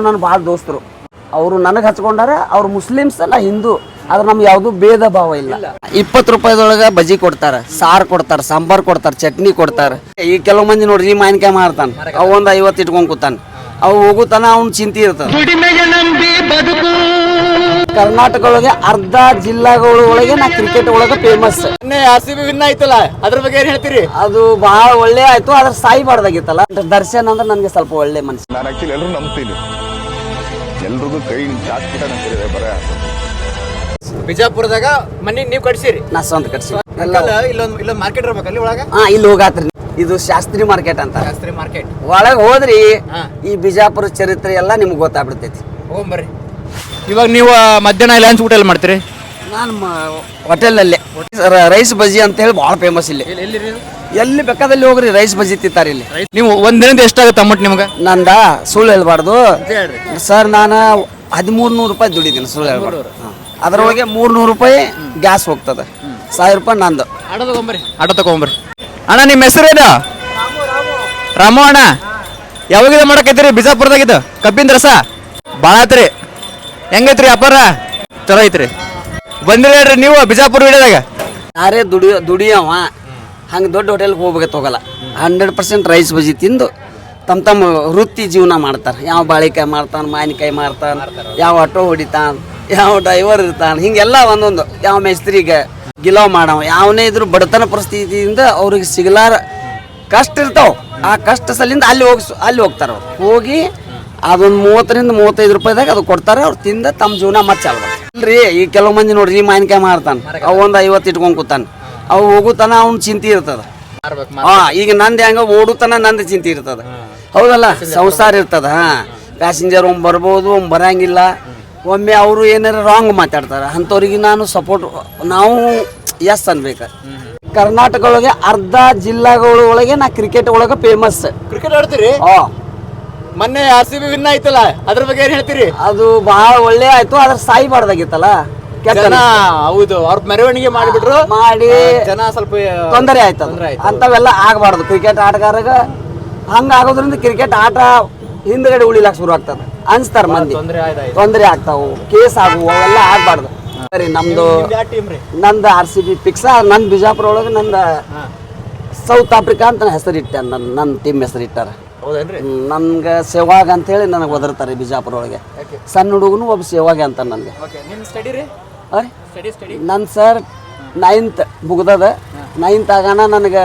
ನನ್ನ ಭಾಳ ದೋಸ್ತರು ಅವರು ನನಗೆ ಹಚ್ಕೊಂಡಾರ. ಅವ್ರು ಮುಸ್ಲಿಮ್ಸ್ ನಾ ಹಿಂದೂ, ಆದ್ರೆ ನಮ್ಗೆ ಯಾವುದು ಭೇದ ಭಾವ ಇಲ್ಲ. 20 ರೂಪಾಯಿದೊಳಗೆ ಬಜ್ಜಿ ಕೊಡ್ತಾರ, ಸಾರು ಕೊಡ್ತಾರ, ಸಾಂಬಾರ್ ಕೊಡ್ತಾರ, ಚಟ್ನಿ ಕೊಡ್ತಾರ. ಈ ಕೆಲವು ಮಂದಿ ನೋಡ್ರಿ ಮಾವಿನಕಾಯಿ ಮಾರ್ತಾನ, ಅವು ಒಂದು 50 ಇಟ್ಕೊಂಡ್ ಕೂತಾನ, ಅವು ಹೋಗುತ್ತಾನ ಅವ್ನ ಚಿಂತೆ ಇರ್ತದ. ಕರ್ನಾಟಕ ಒಳಗೆ ಅರ್ಧ ಜಿಲ್ಲಾಗಳ ಒಳಗೆ ನಾ ಕ್ರಿಕೆಟ್ ಒಳಗೆ ಫೇಮಸ್. RCB ವಿನ್ ಆಯ್ತಲ್ಲ, ಅದ್ರ ಬಗ್ಗೆ ಏನ್ ಹೇಳ್ತೀರಿ? ಅದು ಬಹಳ ಒಳ್ಳೆ ಆಯ್ತು, ಆದ್ರೆ ಸಾಯ್ಬಾರ್ದಾಗಿತ್ತಲ್ಲ. ದರ್ಶನ್ ಅಂದ್ರೆ ನನಗೆ ಸ್ವಲ್ಪ ಒಳ್ಳೆ ಮನುಷ್ಯ. ನಾನು ಆಕ್ಚುಲಿ ಎಲ್ಲರೂ ನಂಬ್ತೀನಿ, ಎಲ್ರಿಗೂ ಕೈ ಚಾಚ್ಬಿಟ್ಟ ನಂಬಿದೆ. ಬರ ಬಿಜಾಪುರದಾಗ ಮನಿ ನೀವು ಕಟ್ಸಿರಿ? ನಾ ಸ್ವಂತ ಕಟ್ಸಿ. ಇಲ್ಲೊಂದು ಮಾರ್ಕೆಟ್ ಇರ್ಬೇಕು ಅಲ್ಲಿ ಒಳಗ. ಇಲ್ಲಿ ಹೋಗಾತ್ರಿ, ಇದು ಶಾಸ್ತ್ರಿ ಮಾರ್ಕೆಟ್ ಅಂತ. ಶಾಸ್ತ್ರಿ ಮಾರ್ಕೆಟ್ ಒಳಗೆ ಹೋದ್ರಿ ಈ ಬಿಜಾಪುರ ಚರಿತ್ರೆ ಎಲ್ಲ ನಿಮ್ಗೆ ಗೊತ್ತಾಗ್ಬಿಡ್ತೈತಿ. ಹೋಗ್ಬರ್ರಿ. ಇವಾಗ ನೀವು ಮಧ್ಯಾಹ್ನ ಲಂಚ್ ಊಟ ಎಲ್ಲ ಮಾಡ್ತೀರಿ? ನಾನು ಹೋಟೆಲ್ನಲ್ಲೇ ರೈಸ್ ಬಜ್ಜಿ ಅಂತ ಹೇಳಿ ಭಾಳ ಫೇಮಸ್ ಇಲ್ಲಿ. ಎಲ್ಲಿ ಬೇಕಾದಲ್ಲಿ ಹೋಗ್ರಿ ರೈಸ್ ಬಜ್ಜಿ ತಿಂತಾರೆ ಇಲ್ಲಿ. ನೀವು ಒಂದಿನದ ಎಷ್ಟಾಗುತ್ತೆ ಅಮೌಂಟ್ ನಿಮ್ಗೆ? ನಂದ ಸುಳ್ಳು ಹೇಳ್ಬಾರ್ದು ಸರ್, ನಾನು 1300 ರೂಪಾಯಿ ದುಡಿತೀನಿ, ಸುಳ್ಳು ಹೇಳ್ಬಾರ್ದು. ಅದರೊಳಗೆ 300 ರೂಪಾಯಿ ಗ್ಯಾಸ್ ಹೋಗ್ತದೆ, 1000 ರೂಪಾಯಿ ನಂದು. ಆಟೋ ತಗೊಂಬರ್ರಿ. ಅಣ್ಣ ನಿಮ್ಮ ಹೆಸರೇನು? ರಾಮು ಅಣ್ಣ. ಯಾವಾಗಿದೆ ಮಾಡಕೈತ್ರಿ ಬಿಜಾಪುರದಾಗಿದ್ದು ಕಬ್ಬಿನ ರಸ? ಭಾಳ ಆತ್ರಿ. ಹೆಂಗೈತ್ರಿ ವ್ಯಾಪಾರ? ಚಲೋ ಐತ್ರಿ. ಬಂದಿರಿ ಹೇಳ್ರಿ ನೀವು ಬಿಜಾಪುರ ಹಿಡಿದಾಗ. ಯಾರೇ ದುಡಿಯವ ಹಂಗೆ ದೊಡ್ಡ ಹೋಟೆಲ್ಗೆ ಹೋಗ್ಬೇಕಂತ ಹೋಗಲ್ಲ. 100% ರೈಸ್ ಬಜ್ಜಿ ತಿಂದು ತಮ್ಮ ವೃತ್ತಿ ಜೀವನ ಮಾಡ್ತಾರೆ. ಯಾವ ಬಾಳೆಕಾಯಿ ಮಾರ್ತಾನೆ, ಮಾವಿನಕಾಯಿ ಮಾರ್ತಾನೆ, ಯಾವ ಆಟೋ ಹೊಡಿತಾನೆ, ಯಾವ ಡ್ರೈವರ್ ಇರ್ತಾನೆ, ಹಿಂಗೆಲ್ಲ ಒಂದೊಂದು. ಯಾವ ಮೇಸ್ತ್ರಿಗೆ ಗಿಲಾವ್ ಮಾಡವ, ಯಾವನೇ ಇದ್ರು ಬಡತನ ಪರಿಸ್ಥಿತಿಯಿಂದ ಅವ್ರಿಗೆ ಸಿಗಲಾರ ಕಷ್ಟ ಇರ್ತಾವ. ಆ ಕಷ್ಟ ಸಲಿಂದ ಅಲ್ಲಿ ಹೋಗ್ತಾರೆ. ಅವ್ರು ಹೋಗಿ ಅದೊಂದು 30ರಿಂದ 35 ರೂಪಾಯಿದಾಗ ಅದು ಕೊಡ್ತಾರೆ. ಅವ್ರು ತಿಂದ ತಮ್ಮ ಜೀವನ ಮತ್ತೆ ಚಾಲು ಅಲ್ರಿ. ಈ ಕೆಲವು ಮಂದಿ ನೋಡ್ರಿ ಮಾವಿನಕಾಯಿ ಮಾರ್ತಾನೆ, ಅವು ಒಂದು 50 ಇಟ್ಕೊಂಡ್ ಕೂತಾನ, ಅವು ಹೋಗುತ್ತಾನ ಅವ್ನ ಚಿಂತೆ ಇರ್ತದ. ಈಗ ನಂದು ಹೆಂಗ ಓಡುತ್ತಾನ ನಂದು ಚಿಂತೆ ಇರ್ತದ, ಹೌದಲ್ಲ? ಸಂಸಾರ ಇರ್ತದ. ಪ್ಯಾಸೆಂಜರ್ ಒಮ್ಮೆ ಬರ್ಬೋದು, ಒಮ್ಮೆ ಬರಂಗಿಲ್ಲ. ಒಮ್ಮೆ ಅವರು ಏನಾರ ರಾಂಗ್ ಮಾತಾಡ್ತಾರೆ, ಅಂಥವ್ರಿಗೆ ನಾನು ಸಪೋರ್ಟ್, ನಾವು ಎಸ್ ಅನ್ಬೇಕು. ಕರ್ನಾಟಕ ಒಳಗೆ ಅರ್ಧ ಜಿಲ್ಲಾಗಳ ಒಳಗೆ ನಾ ಕ್ರಿಕೆಟ್ ಒಳಗೆ ಫೇಮಸ್. ಕ್ರಿಕೆಟ್ ಆಡ್ತೀರಿ? ಮೊನ್ನೆ RCB ವಿನ್ ಆಯ್ತಲ್ಲ, ಅದ್ರ ಬಗ್ಗೆ ಏನ್ ಹೇಳ್ತೀರಿ? ಅದು ಬಹಳ ಒಳ್ಳೆ ಆಯ್ತು, ಆದ್ರೆ ಸಾಯ್ಬಾರ್ದಾಗಿತ್ತಲ್ಲ. ಹೌದು, ಅವ್ರ ಮೆರವಣಿಗೆ ಮಾಡಿ ಜನ ಸ್ವಲ್ಪ ತೊಂದರೆ ಆಯ್ತು. ಅಂತವೆಲ್ಲ ಆಗಬಾರ್ದು ಕ್ರಿಕೆಟ್ ಆಟಗಾರಗ. ಹಂಗ ಆಗೋದ್ರಿಂದ ಕ್ರಿಕೆಟ್ ಆಟ ಹಿಂದ್ಗಡೆ ಉಳಿಲಾಕ ಶುರು ಆಗ್ತದೆ ಅನ್ಸ್ತಾರ ಮಂದಿ. ತೊಂದರೆ ಆಗ್ತಾವು, ಕೇಸ್ ಆಗುವ, ಅವೆಲ್ಲ ಆಗ್ಬಾರ್ದು. ಸರಿ, ನಂದು RCB ಫಿಕ್ಸ್. ನನ್ನ ಬಿಜಾಪುರ ಒಳಗೆ ನಂದು ಸೌತ್ ಆಫ್ರಿಕಾ ಅಂತ ಹೆಸರಿಟ್ಟ, ನನ್ನ ಟೀಮ್ ಹೆಸರಿಟ್ಟಾರ. ನನ್ಗೆ ಸೇವಾಗ್ ಅಂತ ಹೇಳಿ ನನಗೆ ಒದರ್ತಾರೆ ಬಿಜಾಪುರ ಒಳಗೆ. ಸಣ್ಣ ಹುಡುಗನು ಒಬ್ಬ ಸೇವಾಗೆ ಅಂತ ನನಗೆ. ನನ್ನ ಸರ್ 9th ಮುಗ್ದದ. 9th ಆಗೋಣ ನನಗೆ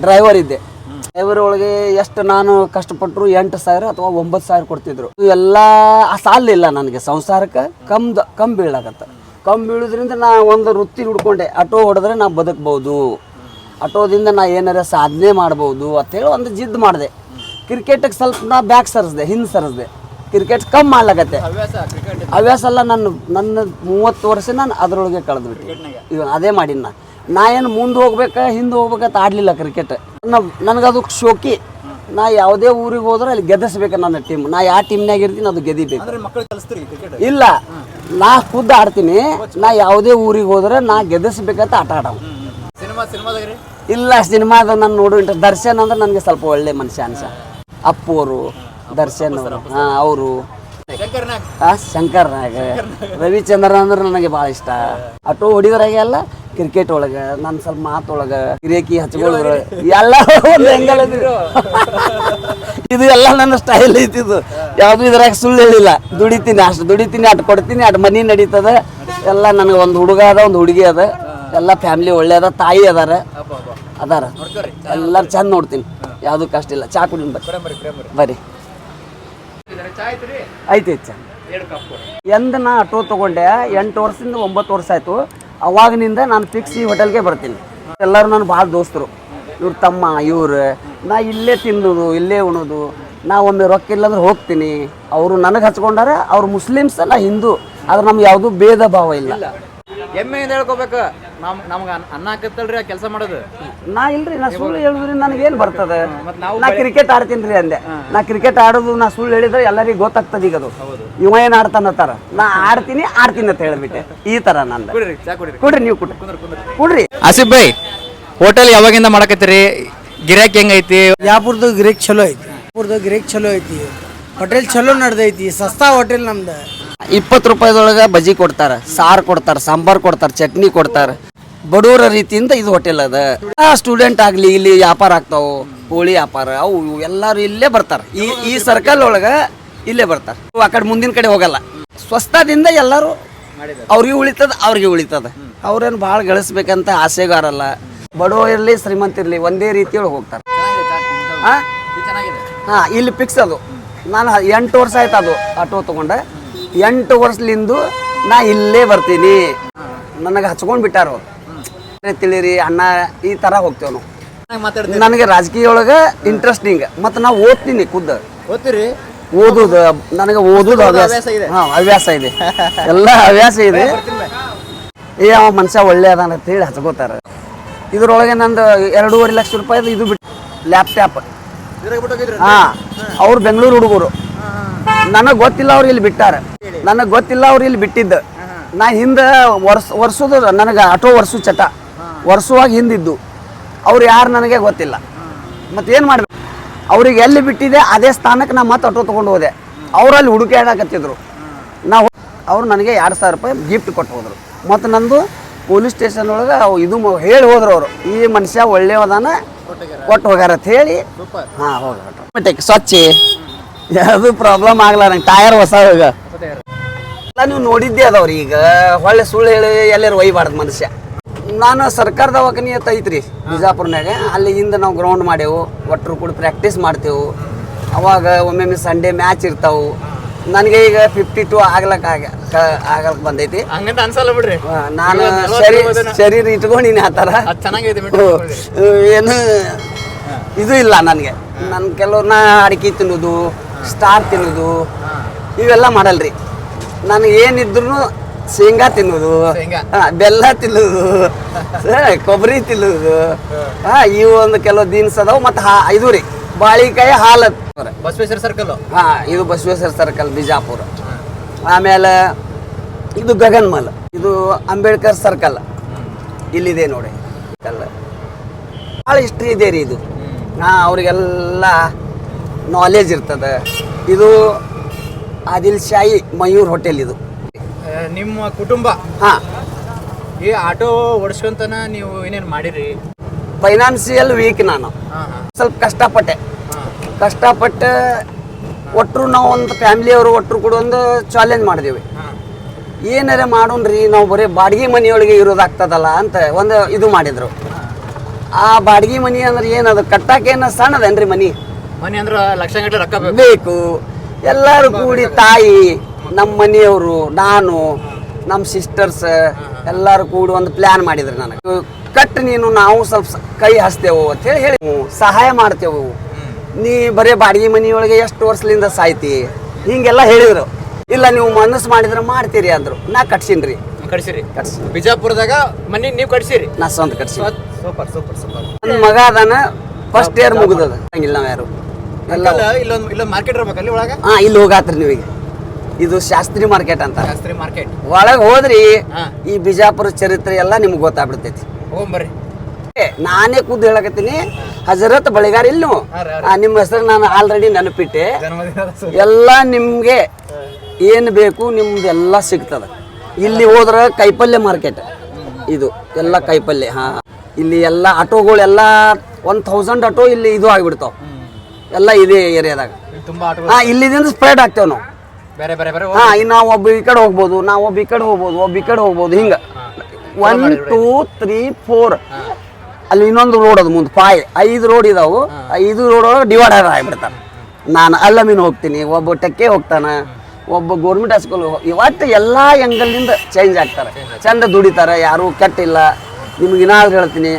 ಡ್ರೈವರ್ ಇದ್ದೆ. ಡ್ರೈವರ್ ಒಳಗೆ ಎಷ್ಟು ನಾನು ಕಷ್ಟಪಟ್ಟರು 8,000 ಅಥವಾ 9,000 ಕೊಡ್ತಿದ್ರು. ಎಲ್ಲ ಸಾಲಿಲ್ಲ ನನಗೆ ಸಂಸಾರಕ್ಕೆ. ಕಮ್ ಬೀಳಾಗತ್ತ. ಕಮ್ ಬೀಳೋದ್ರಿಂದ ನಾ ಒಂದು ವೃತ್ತಿ ಹುಡ್ಕೊಂಡೆ. ಆಟೋ ಹೊಡೆದ್ರೆ ನಾ ಬದುಕ್ಬೋದು, ಆಟೋದಿಂದ ನಾ ಏನಾರ ಸಾಧನೆ ಮಾಡ್ಬೋದು ಅಂತೇಳಿ ಒಂದು ಜಿದ್ದು ಮಾಡಿದೆ. ಕ್ರಿಕೆಟಿಗೆ ಸ್ವಲ್ಪ ನಾ ಬ್ಯಾಕ್ ಸರಿಸ್ದೆ, ಹಿಂದೆ ಸರಿಸ್ದೆ. ಕ್ರಿಕೆಟ್ ಕಮ್ಮಿ ಮಾಡ್ಲಾಗತ್ತೆ. ಹವ್ಯಾಸ ಅಲ್ಲ, ನನ್ನ 30 ವರ್ಷ ನಾನು ಅದರೊಳಗೆ ಕಳೆದ್ಬಿಟ್ಟೆ. ಈಗ ಅದೇ ಮಾಡೀನಿ. ನಾ ಏನು ಮುಂದೆ ಹೋಗ್ಬೇಕಾ ಹಿಂದೆ ಹೋಗ್ಬೇಕಂತ ಆಡಲಿಲ್ಲ ಕ್ರಿಕೆಟ್. ನನಗದು ಶೋಕಿ. ನಾ ಯಾವುದೇ ಊರಿಗೆ ಹೋದ್ರೆ ಅಲ್ಲಿ ಗೆದ್ದಿಸ್ಬೇಕು ನನ್ನ ಟೀಮ್. ನಾ ಯಾವ ಟೀಮ್ನಾಗ ಇರ್ತೀನಿ ಅದು ಗೆದಿಬೇಕು. ಇಲ್ಲ, ನಾ ಖುದ್ದು ಆಡ್ತೀನಿ. ನಾ ಯಾವುದೇ ಊರಿಗೆ ಹೋದ್ರೆ ನಾ ಗೆದ್ದಿಸ್ಬೇಕಂತ ಆಟ ಆಡವ. ಇಲ್ಲ, ಸಿನಿಮಾದ ನಾನು ನೋಡು ದರ್ಶನ್ ಅಂದ್ರೆ ನನಗೆ ಸ್ವಲ್ಪ ಒಳ್ಳೆ ಮನುಷ್ಯ ಅನ್ಸ. ಅಪ್ಪು ಅವರು, ದರ್ಶನ್ ಅವರು, ಅವರು ಶಂಕರ್ ನಾಗ್, ರವಿಚಂದ್ರನ್ ಅಂದ್ರೆ ನನಗೆ ಭಾಳ ಇಷ್ಟ. ಆಟೋ ಹೊಡಿದ್ರಾಗೆ ಅಲ್ಲ, ಕ್ರಿಕೆಟ್ ಒಳಗೆ ನಾನು ಸ್ವಲ್ಪ ಮಾತೊಳಗೆ ಗಿರೇಕಿ ಹಚ್ಕೊಳ್ಳೋದ್ರ ಎಲ್ಲ ಇದು ಎಲ್ಲ ನನ್ನ ಸ್ಟೈಲ್ ಐತಿದು. ಯಾವುದು ಇದ್ರಾಗ ಸುಳ್ಳು ಹೇಳಿಲ್ಲ. ದುಡಿತೀನಿ, ಅಷ್ಟು ದುಡಿತೀನಿ, ಅಷ್ಟು ಕೊಡ್ತೀನಿ, ಅಷ್ಟು ಮನಿ ನಡೀತದೆ ಎಲ್ಲ. ನನಗೆ ಒಂದು ಹುಡುಗ ಅದ, ಒಂದು ಹುಡುಗಿ ಅದ, ಎಲ್ಲ ಫ್ಯಾಮಿಲಿ ಒಳ್ಳೆ ಅದ, ತಾಯಿ ಅದಾರ, ಎಲ್ಲರೂ ಚಂದ ನೋಡ್ತೀನಿ. ಯಾವುದು ಕಷ್ಟ ಇಲ್ಲ. ಚಾ ಕುಡಿನ್ ಬರ್ರಿ. ಐತಿ ಚಾ. ಎಂದ ನಾ ಆಟೋ ತೊಗೊಂಡೆ 8 ವರ್ಷದಿಂದ 9 ವರ್ಷ ಆಯಿತು. ಅವಾಗಿನಿಂದ ನಾನು ಫಿಕ್ಸ್ ಈ ಹೋಟೆಲ್ಗೆ ಬರ್ತೀನಿ. ಎಲ್ಲರೂ ನನ್ನ ಭಾಳ ದೋಸ್ತರು. ಇವ್ರ ತಮ್ಮ, ಇವ್ರು. ನಾ ಇಲ್ಲೇ ತಿನ್ನೋದು, ಇಲ್ಲೇ ಉಣೋದು. ನಾ ಒಮ್ಮೆ ರೊಕ್ಕ ಇಲ್ಲಂದ್ರೆ ಹೋಗ್ತೀನಿ. ಅವರು ನನಗೆ ಹಚ್ಕೊಂಡಾರ. ಅವ್ರು ಮುಸ್ಲಿಮ್ಸ್, ನಾ ಹಿಂದೂ, ಆದ್ರೆ ನಮ್ಗೆ ಯಾವುದೂ ಭೇದ ಭಾವ ಇಲ್ಲ. ಹೆಮ್ಮೆಯಿಂದ ಹೇಳ್ಕೋಬೇಕು. ನಮ್ಗೆ ಅನ್ನ ಹಾಕತ್ತಲ್ರಿ ಕೆಲಸ ಮಾಡೋದು. ನಾ ಇಲ್ರಿ, ನಾ ಸುಳ್ಳು ಹೇಳಿದ್ರಿ ನನಗೇನು ಬರ್ತದೆ? ನಾ ಕ್ರಿಕೆಟ್ ಆಡ್ತೀನಿ ರೀ ಅಂದೆ. ನಾ ಕ್ರಿಕೆಟ್ ಆಡೋದು ನಾ ಸುಳ್ಳು ಹೇಳಿದ್ರೆ ಎಲ್ಲರಿಗೂ ಗೊತ್ತಾಗ್ತದೆ. ಈಗ ಅದು ಇವ ಏನು ಆಡ್ತಾನತ್ತಾರ, ನಾ ಆಡ್ತೀನಿ ಅಂತ ಹೇಳ್ಬಿಟ್ಟೆ. ಈ ಥರ ನಂದು. ಕೊಡ್ರಿ, ನೀವು ಕೊಡ್ರಿ. ಆಸಿಫ್ ಭಾಯ್, ಹೋಟೆಲ್ ಯಾವಾಗಿಂದ ಮಾಡಕತ್ತೀರಿ? ಗಿರಾಕಿ ಹೆಂಗೈತಿ? ಯಾಪುರ್ದು ಗಿರಾಕಿ ಚಲೋ ಐತಿ. ಗಿರಾಕಿ ಚಲೋ ಐತಿ. ಹೋಟೆಲ್ ಚಲೋ ನಡೆದೈತಿ, ಸಸ್ತಾ ಹೋಟೆಲ್ ನಮ್ದು. 20 ರೂಪಾಯಿದೊಳಗೆ ಬಜ್ಜಿ ಕೊಡ್ತಾರೆ, ಸಾರು ಕೊಡ್ತಾರೆ, ಸಾಂಬಾರು ಕೊಡ್ತಾರೆ, ಚಟ್ನಿ ಕೊಡ್ತಾರೆ. ಬಡವರ ರೀತಿಯಿಂದ ಇದು ಹೋಟೆಲ್ ಅದ. ಸ್ಟೂಡೆಂಟ್ ಆಗಲಿ ಇಲ್ಲಿ ವ್ಯಾಪಾರ ಆಗ್ತಾವು, ಕೋಳಿ ವ್ಯಾಪಾರ ಅವು ಇವು ಎಲ್ಲರೂ ಇಲ್ಲೇ ಬರ್ತಾರೆ. ಈ ಸರ್ಕಲ್ ಒಳಗೆ ಇಲ್ಲೇ ಬರ್ತಾರೆ. ಆ ಕಡೆ ಮುಂದಿನ ಕಡೆ ಹೋಗಲ್ಲ. ಸ್ವಸ್ಥದಿಂದ ಎಲ್ಲರೂ ಅವ್ರಿಗೆ ಉಳಿತದ. ಅವ್ರೇನು ಭಾಳ ಗಳಿಸ್ಬೇಕಂತ ಆಸೆಗಾರಲ್ಲ. ಬಡವ ಇರಲಿ ಶ್ರೀಮಂತ ಇರಲಿ ಒಂದೇ ರೀತಿಯೊಳಗೆ ಹೋಗ್ತಾರೆ. ಹಾಂ, ಇಲ್ಲಿ ಫಿಕ್ಸ್ ಅದು. ನಾನು 8 ವರ್ಷ ಆಯ್ತು ಅದು ಆಟೋ ತೊಗೊಂಡೆ. 8 ವರ್ಷಲಿಂದ ನಾ ಇಲ್ಲೇ ಬರ್ತೀನಿ. ನನಗೆ ಹಚ್ಕೊಂಡು ಬಿಟ್ಟಾರ ತಿಳಿರಿ ಅಣ್ಣ ಈ ಥರ ಹೋಗ್ತೇವೆ ನಾವು. ನನಗೆ ರಾಜಕೀಯ ಒಳಗೆ ಇಂಟ್ರೆಸ್ಟಿಂಗ್. ಮತ್ತು ನಾವು ಓದ್ತೀನಿ ಓದುದು. ನನಗೆ ಓದುದು ಹವ್ಯಾಸ ಇದೆ. ಎಲ್ಲ ಹವ್ಯಾಸ ಇದೆ. ಅವ ಮನುಷ್ಯ ಒಳ್ಳೆ ಅದಾನ ಅಂತ ಹೇಳಿ ಹಚ್ಕೋತಾರೆ. ಇದ್ರೊಳಗೆ ನಂದು 2.5 ಲಕ್ಷ ರೂಪಾಯಿದು ಇದು ಬಿಟ್ಟು ಲ್ಯಾಪ್ಟಾಪ್. ಹಾಂ, ಅವ್ರು ಬೆಂಗಳೂರು ಹುಡುಗರು. ನನಗೆ ಗೊತ್ತಿಲ್ಲ ಅವ್ರು ಇಲ್ಲಿ ಬಿಟ್ಟಾರ. ನನಗೆ ಗೊತ್ತಿಲ್ಲ ಅವ್ರು ಇಲ್ಲಿ ಬಿಟ್ಟಿದ್ದು. ನಾ ಹಿಂದೆ ವರ್ಷದ ನನಗೆ ಆಟೋ ಚಟ ವರ್ಷವಾಗಿ ಹಿಂದಿದ್ದು. ಅವ್ರು ಯಾರು ನನಗೆ ಗೊತ್ತಿಲ್ಲ. ಮತ್ತು ಏನು ಮಾಡ್ಬೇಕು? ಅವ್ರಿಗೆ ಎಲ್ಲಿ ಬಿಟ್ಟಿದೆ ಅದೇ ಸ್ಥಾನಕ್ಕೆ ನಾ ಮತ್ತೆ ಆಟೋ ತೊಗೊಂಡು ಹೋದೆ. ಅವರಲ್ಲಿ ಹುಡುಕಿ ಆಡಕತ್ತಿದ್ರು. ಅವ್ರು ನನಗೆ 2,000 ರೂಪಾಯಿ ಗಿಫ್ಟ್ ಕೊಟ್ಟು ಹೋದರು. ಮತ್ತು ನಂದು ಪೊಲೀಸ್ ಸ್ಟೇಷನ್ ಒಳಗೆ ಇದು ಹೇಳಿ ಹೋದ್ರು ಅವರು, ಈ ಮನುಷ್ಯ ಒಳ್ಳೆಯದಾನ ಕೊಟ್ಟು ಹೋಗ್ಯಾರ ಅಂತ ಹೇಳಿ. ಹಾಂ, ಹೋಗಿ ಸ್ವಚ್ಛ ಯಾವುದು ಪ್ರಾಬ್ಲಮ್ ಆಗಲ್ಲ. ನಂಗೆ ಟಯರ್ ಹೊಸ ಈಗ ಎಲ್ಲ ನೀವು ನೋಡಿದ್ದೆ ಅದಾವ್ರಿ. ಈಗ ಹೊಳ್ಳೆ ಸುಳ್ಳು ಹೇಳಿ ಎಲ್ಲರೂ ಒಯ್ಬಾರ್ದು ಮನುಷ್ಯ. ನಾನು ಸರ್ಕಾರ ದವಾಖಾನೆ ಅಂತ ಐತ್ರಿ ಬಿಜಾಪುರ್ನಾಗ. ಅಲ್ಲಿ ಹಿಂದೆ ನಾವು ಗ್ರೌಂಡ್ ಮಾಡೇವು, ಒಟ್ಟರು ಕೂಡ ಪ್ರಾಕ್ಟೀಸ್ ಮಾಡ್ತೇವೆ. ಅವಾಗ ಒಮ್ಮೊಮ್ಮೆ ಸಂಡೇ ಮ್ಯಾಚ್ ಇರ್ತಾವೆ. ನನಗೆ ಈಗ 52 ಆಗ್ಲಕ್ಕೆ ಬಂದೈತಿ. ನಾನು ಶರೀರ ಇಟ್ಕೊಂಡಿನಿ ಆ ಥರ. ಏನು ಇದು ಇಲ್ಲ ನನಗೆ. ನನ್ನ ಕೆಲವ್ರನ್ನ ಅಡಿಕೆ ತಿನ್ನೋದು, ಸ್ಟಾರ್ ತಿನ್ನೋದು ಇವೆಲ್ಲ ಮಾಡಲ್ರಿ. ನನಗೆ ಏನಿದ್ರು ಶೇಂಗಾ ತಿನ್ನೋದು, ಬೆಲ್ಲ ತಿನ್ನೋದು, ಕೊಬ್ಬರಿ ತಿನ್ನೋದು, ಇವು ಒಂದು ಕೆಲವು ದಿನಸ ಅದಾವು. ಮತ್ತು ಇದು ರೀ ಬಾಳಿಕಾಯಿ ಹಾಲು. ಬಸವೇಶ್ವರ ಸರ್ಕಲ್. ಹಾಂ, ಇದು ಬಸವೇಶ್ವರ ಸರ್ಕಲ್ ಬಿಜಾಪುರ. ಆಮೇಲೆ ಇದು ಗಗನ್ಮಲ್, ಇದು ಅಂಬೇಡ್ಕರ್ ಸರ್ಕಲ್ ಇಲ್ಲಿದೆ ನೋಡಿ. ಭಾಳ ಹಿಸ್ಟ್ರಿ ಇದೆ ರೀ ಇದು. ಅವ್ರಿಗೆಲ್ಲ ನಾಲೆಜ್ ಇರ್ತದೆ. ಇದು ಆದಿಲ್ ಶಾಹಿ ಮಯೂರ್ ಹೋಟೆಲ್. ಇದು ನಿಮ್ಮ ಕುಟುಂಬ. ಹಾಂ, ಈ ಆಟೋ ಓಡಿಸ್ಕೊಂತನ ನೀವು ಏನೇನು ಮಾಡಿರಿ? ಫೈನಾನ್ಸಿಯಲ್ ವೀಕ್ ನಾನು. ಸ್ವಲ್ಪ ಕಷ್ಟಪಟ್ಟೆ ಒಟ್ಟರು ನಾವು ಒಂದು ಫ್ಯಾಮಿಲಿಯವರು ಒಟ್ಟರು ಕೂಡ ಒಂದು ಚಾಲೆಂಜ್ ಮಾಡಿದೆವು. ಏನಾರ ಮಾಡೋಣ್ರಿ, ನಾವು ಬರೀ ಬಾಡಿಗೆ ಮನೆಯೊಳಗೆ ಇರೋದಾಗ್ತದಲ್ಲ ಅಂತ ಒಂದು ಇದು ಮಾಡಿದ್ರು. ಆ ಬಾಡಿಗೆ ಮನೆ ಅಂದ್ರೆ ಏನದು ಕಟ್ಟಕ್ಕೇನು ಸಣ್ಣದೇನ್ರಿ ಮನೆ ಅಂದ್ರೆ ಲಕ್ಷಗಟ್ಟಲೆ ರೊಕ್ಕ ಬೇಕು. ಎಲ್ಲರೂ ಕೂಡಿ ತಾಯಿ, ನಮ್ಮ ಮನೆಯವರು, ನಾನು, ನಮ್ಮ ಸಿಸ್ಟರ್ಸ್ ಎಲ್ಲರೂ ಕೂಡಿ ಒಂದು ಪ್ಲ್ಯಾನ್ ಮಾಡಿದ್ರು. ನನಗೆ ಕಟ್ ನೀನು ನಾವು ಸ್ವಲ್ಪ ಕೈ ಹಚ್ತೇವು ಅಂತ ಹೇಳಿ ಸಹಾಯ ಮಾಡ್ತೇವು. ನೀ ಬರೀ ಬಾಡಿಗೆ ಮನೆಯೊಳಗೆ ಎಷ್ಟು ವರ್ಷದಿಂದ ಸಾಯ್ತಿ ಹಿಂಗೆಲ್ಲ ಹೇಳಿದ್ರು. ಇಲ್ಲ ನೀವು ಮನಸ್ಸು ಮಾಡಿದ್ರೆ ಮಾಡ್ತೀರಿ ಅಂದರು. ನಾ ಕಟ್ಸಿನ್ರಿ. ಬಿಜಾಪುರದಾಗ ಮನೆ ನೀವು ಕಟ್ಸಿರಿ? ನಾ ಸ್ವಂತ ಕಟ್ಸಿ. ಸೂಪರ್. ನನ್ನ ಮಗ ಅದಾನ, ಫಸ್ಟ್ ಇಯರ್ ಮುಗಿದದ. ಹಂಗಿಲ್ಲ ನಾವು ಯಾರು ಎಲ್ಲ ಇಲ್ಲೊಂದು ಮಾರ್ಕೆಟ್ ಇರ್ಬೇಕಲ್ಲಿ ಒಳಗೆ. ಹಾಂ, ಇಲ್ಲಿ ಹೋಗಾತ್ರಿ ನೀವೀಗ. ಇದು ಶಾಸ್ತ್ರಿ ಮಾರ್ಕೆಟ್ ಅಂತ. ಶಾಸ್ತ್ರಿ ಮಾರ್ಕೆಟ್ ಒಳಗೆ ಹೋದ್ರಿ ಈ ಬಿಜಾಪುರ ಚರಿತ್ರೆ ಎಲ್ಲ ನಿಮ್ಗೆ ಗೊತ್ತಾಗ್ಬಿಡ್ತೈತಿ. ಹೋಗ್ಬರ್ರಿ. ನಾನೇ ಖುದ್ದು ಹೇಳಕತ್ತೀನಿ. ಹಜರತ್ ಬಳಿಗಾರ ಇಲ್ಲಿ ನೀವು. ನಿಮ್ಮ ಹೆಸರು ನಾನು ಆಲ್ರೆಡಿ ನೆನಪಿಟ್ಟೆ. ಎಲ್ಲ ನಿಮಗೆ ಏನು ಬೇಕು ನಿಮ್ದೆಲ್ಲ ಸಿಗ್ತದೆ. ಇಲ್ಲಿ ಹೋದ್ರೆ ಕೈಪಲ್ಯ ಮಾರ್ಕೆಟ್. ಇದು ಎಲ್ಲ ಕೈಪಲ್ಯ. ಹಾಂ, ಇಲ್ಲಿ ಎಲ್ಲ ಆಟೋಗಳೆಲ್ಲ 1000 ಆಟೋ ಇಲ್ಲಿ ಇದು ಆಗಿಬಿಡ್ತಾವೆ ಎಲ್ಲ ಇದೇ ಏರಿಯಾದಾಗ. ಹಾಂ, ಇಲ್ಲಿದಿಂದ ಸ್ಪ್ರೆಡ್ ಆಗ್ತೇವೆ ನಾವು. ಹಾಂ, ಇನ್ನು ನಾವು ಒಬ್ಬ ಈ ಕಡೆ ಹೋಗ್ಬೋದು, ನಾವು ಒಬ್ಬ ಈ ಕಡೆ ಹೋಗ್ಬೋದು, ಹಿಂಗೆ 1 2 3 4 ಅಲ್ಲಿ ಇನ್ನೊಂದು ರೋಡ್ ಅದು ಮುಂದೆ 5 ರೋಡ್ ಇದಾವು. 5 ರೋಡ್ ಒಳಗೆ ಡಿವೈಡರ್ ಆಗಿಬಿಡ್ತಾರೆ. ನಾನು ಅಲ್ಲಮೀನು ಹೋಗ್ತೀನಿ, ಒಬ್ಬ ಟೆಕ್ಕೆ ಹೋಗ್ತಾನೆ, ಒಬ್ಬ ಗೌರ್ಮೆಂಟ್ ಹೈಸ್ಕೂಲ್. ಇವತ್ತು ಎಲ್ಲ ಎಂಗಲ್ನಿಂದ ಚೇಂಜ್ ಆಗ್ತಾರೆ. ಚಂದ ದುಡಿತಾರೆ, ಯಾರು ಕೆಟ್ಟಿಲ್ಲ. ನಿಮ್ಗೆ ಏನಾದ್ರು ಹೇಳ್ತೀನಿ,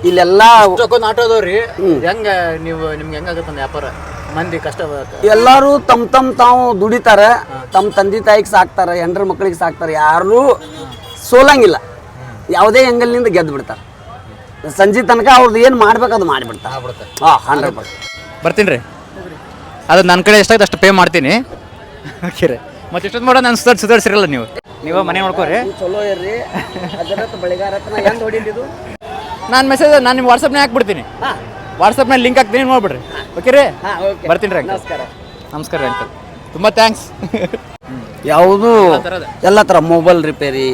ಇಲ್ಲೆಲ್ಲ ಆಟೋದವ್ರಿ ಹೆಂಗ ನಿಮ್ಗೆ ಹೆಂಗಾಗತ್ತ ವ್ಯಾಪಾರ? ಮಂದಿ ಕಷ್ಟ ಎಲ್ಲರೂ ತಾವು ದುಡಿತಾರೆ, ತಮ್ಮ ತಂದೆ ತಾಯಿಗೆ ಸಾಕ್ತಾರೆ, ಹೆಂಡ್ರ ಮಕ್ಕಳಿಗೆ ಸಾಕ್ತಾರೆ. ಯಾರೂ ಸೋಲಂಗಿಲ್ಲ. ಯಾವುದೇ ಎಂಗಲ್ನಿಂದ ಗೆದ್ದು ಬಿಡ್ತಾರೆ. ಸಂಜೆ ತನಕ ಅವ್ರದ್ದು ಏನು ಮಾಡ್ಬೇಕು ಅದು ಮಾಡಿಬಿಡ್ತಾರೆ. 100%. ಬರ್ತೀನಿ ರೀ. ಅದು ನನ್ನ ಕಡೆ ಎಷ್ಟಾಯ್ತು ಅಷ್ಟು ಪೇ ಮಾಡ್ತೀನಿ. ಓಕೆ ರೀ. ಮತ್ತೆ ಎಷ್ಟೊತ್ತು ಮಾಡೋ ನಾನು ಸುಧಾರಿಸಿರಲ್ಲ ನೀವು ಮನೆ ನೋಡ್ಕೋರಿ. ಚಲೋ ಇರ್ರಿ. ಎಂದು ಹೊಡಿಲಿದ್ದು ನಾನು ಮೆಸೇಜ್ ನಾನು ನಿಮ್ಮ ವಾಟ್ಸಪ್ನಾಗ ಹಾಕ್ಬಿಡ್ತೀನಿ. ವಾಟ್ಸಪ್ನಲ್ಲಿ ಲಿಂಕ್ ಹಾಕ್ತೀನಿ, ನೋಡ್ಬಿಡ್ರಿ. ಓಕೆ ರೀ, ಬರ್ತೀನಿ ರೀ. ನಮಸ್ಕಾರ. ನಮಸ್ಕಾರ ರೀ ಅಂಕಲ್ ತುಂಬ ಥ್ಯಾಂಕ್ಸ್ ಯಾವುದು ಎಲ್ಲ ಥರ ಮೊಬೈಲ್ ರಿಪೇರಿ,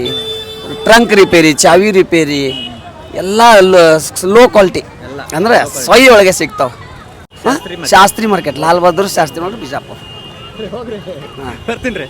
ಟ್ರಂಕ್ ರಿಪೇರಿ, ಚಾವಿ ರಿಪೇರಿ ಎಲ್ಲ ಲೋ ಕ್ವಾಲಿಟಿ ಅಂದ್ರೆ ಸೊಯ್ ಒಳಗೆ ಸಿಗ್ತಾವ. Shastri market, Lal Bahadur Shastri market, Bijapur. ಬರ್ತೀನಿ ರೀ